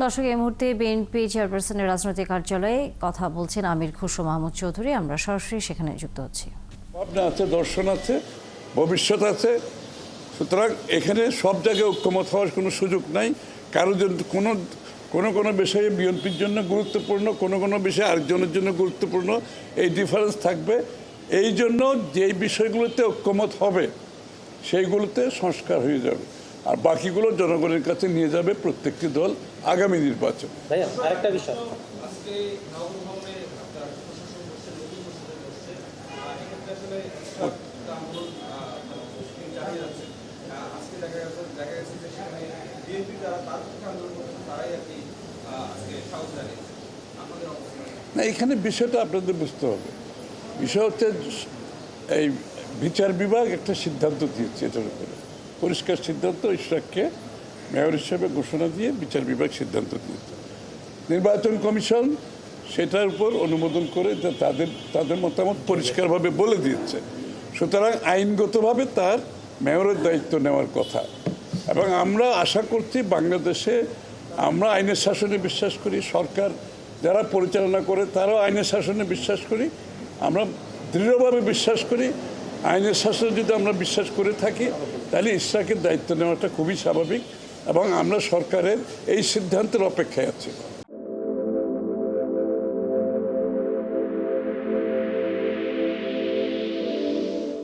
দর্শক, এই মুহূর্তে বিএনপি চেয়ারপারসনের রাজনৈতিক কার্যালয়ে কথা বলছেন আমির খুসরো মাহমুদ চৌধুরী। আমরা সরাসরি সেখানে যুক্ত হচ্ছি। ভাবনা আছে, দর্শন আছে, ভবিষ্যৎ আছে। সুতরাং এখানে সব জায়গায় ঐক্যমত হওয়ার কোনো সুযোগ নাই। কারোর জন্য কোনো বিষয়ে বিএনপির জন্য গুরুত্বপূর্ণ, কোনো বিষয়ে আরেকজনের জন্য গুরুত্বপূর্ণ, এই ডিফারেন্স থাকবে। এই জন্য যেই বিষয়গুলোতে ঐক্যমত হবে সেইগুলোতে সংস্কার হয়ে যাবে, আর বাকিগুলো জনগণের কাছে নিয়ে যাবে প্রত্যেকটি দল আগামী নির্বাচন। ভাইয়া আরেকটা বিষয়, না, এখানে বিষয়টা আপনাদের বুঝতে হবে। বিষয় হচ্ছে এই বিচার বিভাগ একটা সিদ্ধান্ত দিয়েছে, এটার উপরে পরিষ্কার সিদ্ধান্ত। ইশরাককে মেয়র হিসেবে ঘোষণা দিয়ে বিচার বিভাগ সিদ্ধান্ত দিয়েছে। নির্বাচন কমিশন সেটার উপর অনুমোদন করে তাদের মতামত পরিষ্কারভাবে বলে দিয়েছে। সুতরাং আইনগতভাবে তার মেয়রের দায়িত্ব নেওয়ার কথা। এবং আমরা আশা করছি বাংলাদেশে আমরা আইনের শাসনে বিশ্বাস করি, সরকার যারা পরিচালনা করে তারাও আইনের শাসনে বিশ্বাস করি, আমরা দৃঢ়ভাবে বিশ্বাস করি। আইনের শাসনে যদি আমরা বিশ্বাস করে থাকি তাহলে ইশরাকের দায়িত্ব নেওয়াটা খুবই স্বাভাবিক, এবং আমরা সরকারের এই সিদ্ধান্তের অপেক্ষায় আছি।